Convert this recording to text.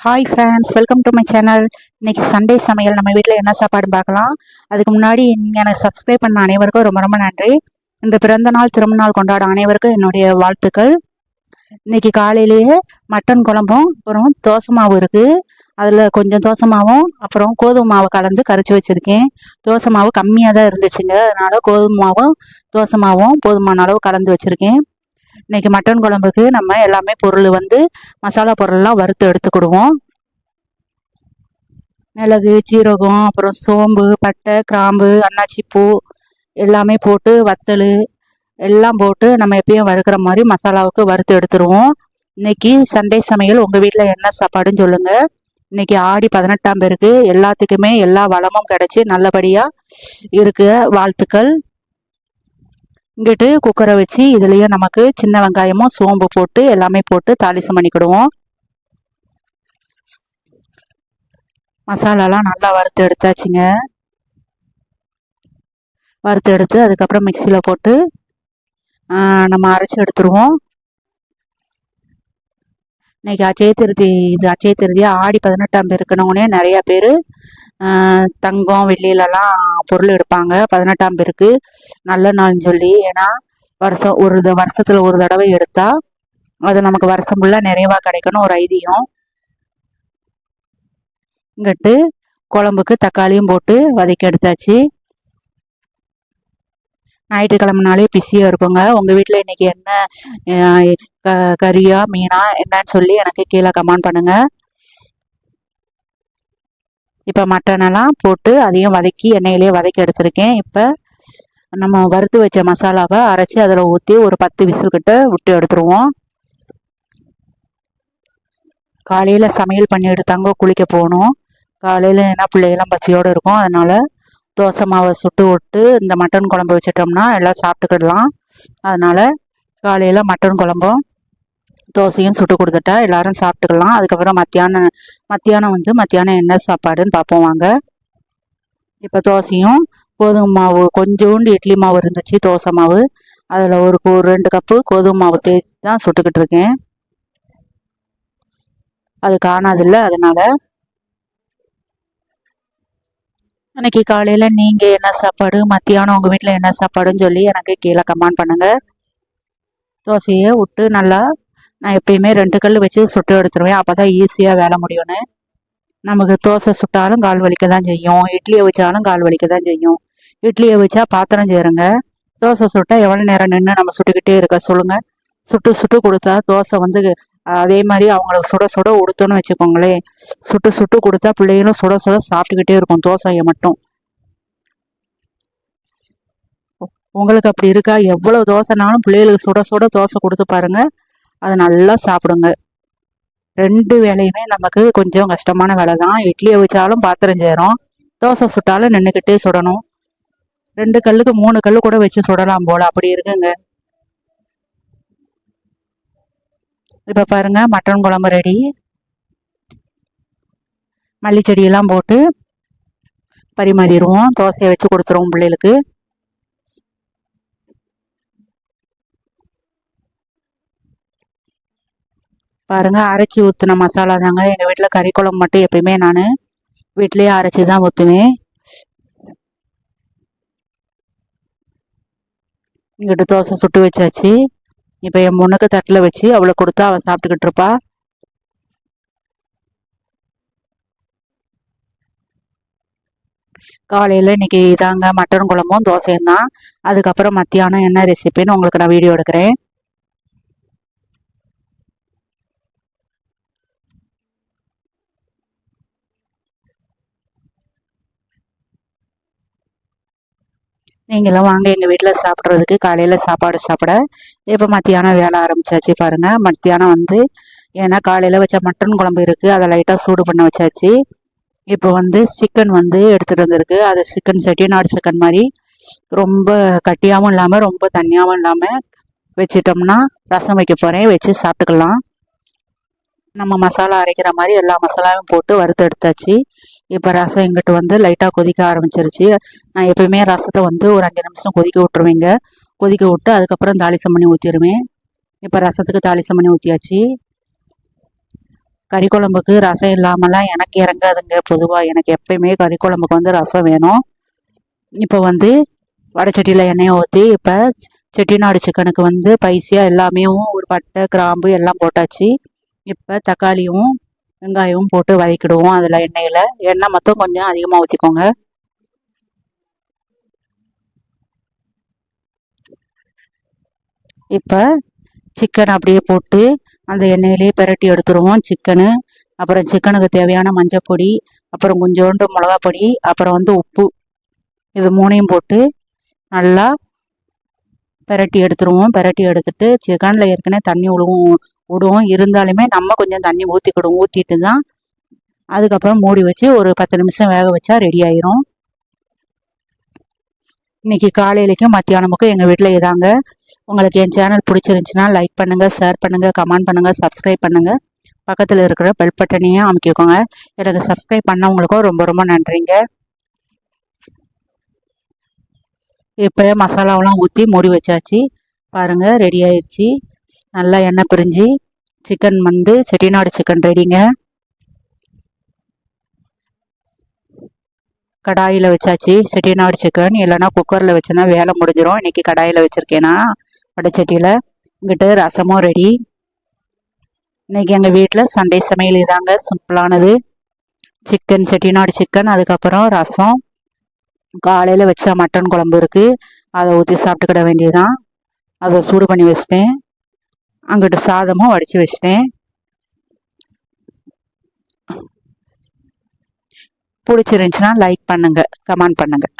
Hi friends, welcome to my channel. இன்னைக்கு Sunday சமையல் நம்ம வீட்டில் என்ன சாப்பாடுன்னு பார்க்கலாம். அதுக்கு முன்னாடி எனக்கு சப்ஸ்கிரைப் பண்ண அனைவருக்கும் ரொம்ப ரொம்ப நன்றி. இந்த பிறந்த நாள் திருமணநாள் கொண்டாட அனைவருக்கும் என்னுடைய வாழ்த்துக்கள். இன்னைக்கு காலையிலேயே மட்டன் குழம்பும் அப்புறம் தோசை மாவு இருக்குது. அதில் கொஞ்சம் தோசை மாவும் அப்புறம் கோதுமை மாவை கலந்து கரைச்சி வச்சுருக்கேன். தோசை மாவு கம்மியாக தான் இருந்துச்சுங்க, அதனால் கோதுமை மாவும் தோசை மாவும் போதுமான அளவு கலந்து வச்சுருக்கேன். இன்னைக்கு மட்டன் குழம்புக்கு நம்ம எல்லாமே பொருள் மசாலா பொருள்லாம் வறுத்து எடுத்துக்கிடுவோம். மிளகு, சீரகம், அப்புறம் சோம்பு, பட்டை, கிராம்பு, அன்னாச்சிப்பூ எல்லாமே போட்டு வத்தல் எல்லாம் போட்டு நம்ம எப்பயும் வறுக்கிற மாதிரி மசாலாவுக்கு வறுத்து எடுத்துருவோம். இன்னைக்கு சண்டே சமையல். உங்கள் வீட்டில் என்ன சாப்பாடுன்னு சொல்லுங்கள். இன்னைக்கு ஆடி 18ஆம் பேருக்கு எல்லாத்துக்குமே எல்லா வளமும் கிடைச்சி நல்லபடியாக இருக்கு. வாழ்த்துக்கள். இங்கிட்டு குக்கரை வச்சு இதுலேயே நமக்கு சின்ன வெங்காயமும் சோம்பு போட்டு எல்லாமே போட்டு தாளிசம் பண்ணிக்கிடுவோம். மசாலாலாம் நல்லா வறுத்து எடுத்தாச்சுங்க. வறுத்து எடுத்து அதுக்கப்புறம் மிக்சியில் போட்டு நம்ம அரைச்சி எடுத்துருவோம். இன்னைக்கு அச்சய திருதி, இது அச்சய திருதியா ஆடி 18ஆம் பேருக்குனோடனே நிறையா பேர் தங்கம் வெள்ளியிலலாம் பொருள் எடுப்பாங்க. 18ஆம் பேருக்கு நல்ல நாள்னு சொல்லி. ஏன்னா வருஷத்தில் ஒரு தடவை எடுத்தா அது நமக்கு வருஷம் ஃபுல்லாக நிறைவாக கிடைக்கணும் ஒரு ஐதீகம். இங்கிட்டு குழம்புக்கு தக்காளியும் போட்டு வதக்கி எடுத்தாச்சு. ஞாயிற்றுக்கிழமைனாலே பிஸியாக இருக்குங்க. உங்கள் வீட்டில் இன்றைக்கி என்ன கறியா மீனா என்னன்னு சொல்லி எனக்கு கீழே கமெண்ட் பண்ணுங்கள். இப்போ மட்டனெல்லாம் போட்டு அதையும் வதக்கி எண்ணெயிலே வதக்கி எடுத்துருக்கேன். இப்போ நம்ம வறுத்து வச்ச மசாலாவை அரைச்சி அதில் ஊற்றி ஒரு 10 விசில் கிட்ட விட்டு எடுத்துருவோம். காலையில் சமையல் பண்ணி எடுத்தாங்க குளிக்க போகணும். காலையில் என்ன பிள்ளைகள்லாம் பச்சையோடு இருக்கும், அதனால் தோசை மாவை சுட்டு விட்டு இந்த மட்டன் குழம்பு வச்சிட்டோம்னா எல்லாம் சாப்பிட்டுக்கிடலாம். அதனால் காலையில் மட்டன் குழம்பும் தோசையும் சுட்டு கொடுத்துட்டா எல்லாரும் சாப்பிட்டுக்கலாம். அதுக்கப்புறம் மத்தியானம் என்ன சாப்பாடுன்னு பார்ப்போம் வாங்க. இப்போ தோசையும் கோதுமை மாவு கொஞ்சோண்டு இட்லி மாவு இருந்துச்சு, தோசை மாவு. அதில் ஒரு 2 கப்பு கோதுமை மாவு தேய்ச்சி தான் சுட்டுக்கிட்டு இருக்கேன். அது காணாதில்ல, அதனால். அன்றைக்கி காலையில் நீங்கள் என்ன சாப்பாடு, மத்தியானம் உங்கள் வீட்டில் என்ன சாப்பாடுன்னு சொல்லி எனக்கு கீழே கமெண்ட் பண்ணுங்கள். தோசையை விட்டு நல்லா நான் எப்பயுமே 2 கல் வச்சு சுட்டு எடுத்துருவேன். அப்போ தான் ஈஸியாக வேலை முடியும்னு. நமக்கு தோசை சுட்டாலும் கால் வலிக்க தான் செய்யும், இட்லியை வச்சாலும் கால் வலிக்க தான் செய்யும். இட்லியை வச்சா பாத்திரம் சேருங்க. தோசை சுட்டால் எவ்வளோ நேரம் நின்று நம்ம சுட்டுக்கிட்டே இருக்க சொல்லுங்கள். சுட்டு சுட்டு கொடுத்தா தோசை அதே மாதிரி அவங்களுக்கு சுட சுட கொடுத்தோன்னு வச்சுக்கோங்களேன். சுட்டு சுட்டு கொடுத்தா பிள்ளைகளும் சுட சுட சாப்பிட்டுக்கிட்டே இருக்கும் தோசையை மட்டும். உங்களுக்கு அப்படி இருக்கா? எவ்வளோ தோசைனாலும் பிள்ளைகளுக்கு சுட சுட தோசை கொடுத்து பாருங்க, அதை நல்லா சாப்பிடுங்க. 2 வேலையுமே நமக்கு கொஞ்சம் கஷ்டமான வேலை தான். இட்லியை வச்சாலும் பாத்திரம் சேரும், தோசை சுட்டாலும் நின்றுக்கிட்டே சுடணும். 2 கல்லுக்கு 3 கல் கூட வச்சு சுடலாம் போல, அப்படி இருக்குங்க. இப்போ பாருங்க, மட்டன் குழம்பு ரெடி. மல்லிச்செடியெல்லாம் போட்டு பரிமாறிடுவோம். தோசையை வச்சு கொடுத்துருவோம் பிள்ளைகளுக்கு. பாருங்க, அரைச்சி ஊற்றின மசாலா தாங்க. எங்கள் வீட்டில் கறி குழம்பு மட்டும் எப்பயுமே நான் வீட்டிலேயே அரைச்சி தான் ஊற்றுவேன். இங்கிட்டு தோசை சுட்டு வச்சாச்சு. இப்போ என் பொண்ணுக்கு தட்டில் வச்சு அவளை கொடுத்தா அவள் சாப்பிட்டுக்கிட்டு இருப்பா. காலையில் இன்னைக்கு இதாங்க மட்டன் குழம்பும் தோசையும் தான். அதுக்கப்புறம் மத்தியானம் என்ன ரெசிபின்னு உங்களுக்கு நான் வீடியோ எடுக்கிறேன். நீங்களும் வாங்க எங்கள் வீட்டில் சாப்பிட்றதுக்கு. காலையில் சாப்பாடு சாப்பிட இப்போ மத்தியானம் வேலை ஆரம்பித்தாச்சு. பாருங்கள், மத்தியானம் ஏன்னா காலையில் வச்ச மட்டன் குழம்பு இருக்குது, அதை லைட்டாக சூடு பண்ண வச்சாச்சு. இப்போ சிக்கன் எடுத்துகிட்டு வந்திருக்கு. அது சிக்கன் செட்டிநாடு சிக்கன் மாதிரி ரொம்ப கட்டியாகவும் இல்லாமல் ரொம்ப தண்ணியாகவும் இல்லாமல் வச்சிட்டோம்னா ரசம் வைக்க போகிறேன், வச்சு சாப்பிட்டுக்கலாம். நம்ம மசாலா அரைக்கிற மாதிரி எல்லா மசாலாவும் போட்டு வறுத்து எடுத்தாச்சு. இப்போ ரசம் இங்கிட்டு லைட்டாக கொதிக்க ஆரம்பிச்சிருச்சு. நான் எப்பயுமே ரசத்தை ஒரு 5 நிமிஷம் கொதிக்க விட்டுருவேங்க. கொதிக்க விட்டு அதுக்கப்புறம் தாளிசம் பண்ணி ஊற்றிடுவேன். இப்போ ரசத்துக்கு தாளிசம் பண்ணி ஊற்றியாச்சு. கறி குழம்புக்கு ரசம் இல்லாமலாம் எனக்கு இறங்காதுங்க. பொதுவாக எனக்கு எப்பயுமே கறி குழம்புக்கு வந்து ரசம் வேணும். இப்போ வந்து வடைச்சட்டியில் எண்ணெயை ஊற்றி இப்போ செட்டிநாடு சிக்கனுக்கு வந்து ஸ்பைசியாக எல்லாமே ஒரு பட்டை கிராம்பு எல்லாம் போட்டாச்சு. இப்போ தக்காளியும் வெங்காயமும் போட்டு வதக்கிடுவோம். அதில் எண்ணெய் மொத்தம் கொஞ்சம் அதிகமாக ஊற்றிக்கோங்க. இப்போ சிக்கன் அப்படியே போட்டு அந்த எண்ணெயிலே பிரட்டி எடுத்துருவோம் சிக்கனு. அப்புறம் சிக்கனுக்கு தேவையான மஞ்சப்பொடி, அப்புறம் கொஞ்சோண்டு மிளகாப்பொடி, அப்புறம் வந்து உப்பு, இது மூணையும் போட்டு நல்லா பிரட்டி எடுத்துருவோம். பிரட்டி எடுத்துட்டு சிக்கனில் ஏற்கனவே தண்ணி விடுவோம். இருந்தாலுமே நம்ம கொஞ்சம் தண்ணி ஊற்றிக்கிடுவோம். ஊற்றிட்டு தான் அதுக்கப்புறம் மூடி வச்சு ஒரு 10 நிமிஷம் வேக வச்சா ரெடி ஆயிரும். இன்றைக்கி காலையிலைக்கும் மத்தியானமுக்கும் எங்கள் வீட்டில் இதாங்க. உங்களுக்கு என் சேனல் பிடிச்சிருந்துச்சின்னா லைக் பண்ணுங்கள், ஷேர் பண்ணுங்கள், கமெண்ட் பண்ணுங்கள், சப்ஸ்கிரைப் பண்ணுங்கள். பக்கத்தில் இருக்கிற பெல் பட்டனையும் அமைக்கிக்கோங்க. எனக்கு சப்ஸ்கிரைப் பண்ணவங்களுக்கும் ரொம்ப ரொம்ப நன்றிங்க. இப்போ மசாலாவெலாம் ஊற்றி மூடி வச்சாச்சு. பாருங்கள், ரெடி ஆயிடுச்சு. நல்லா எண்ணெய் பிரிஞ்சு சிக்கன் வந்து செட்டிநாடு சிக்கன் ரெடிங்க. கடாயில் வச்சாச்சு செட்டிநாடு சிக்கன். இல்லைனா குக்கரில் வச்சுன்னா வேலை முடிஞ்சிடும். இன்றைக்கி கடாயில் வச்சுருக்கேன்னா வடைச்சட்டியில். இங்கிட்ட ரசமும் ரெடி. இன்றைக்கி எங்கள் வீட்டில் சண்டே சமையல் இதாங்க, சிம்பிளானது. சிக்கன், செட்டிநாடு சிக்கன், அதுக்கப்புறம் ரசம், காலையில் வச்ச மட்டன் குழம்பு இருக்குது, அதை ஊற்றி சாப்பிட்டுக்கிட வேண்டியதுதான். அதை சூடு பண்ணி வச்சிட்டேன். அங்கிட்டு சாதமும் வடித்து வச்சிட்டேன். பிடிச்சிருந்துச்சின்னா லைக் பண்ணுங்கள், கமெண்ட் பண்ணுங்கள்.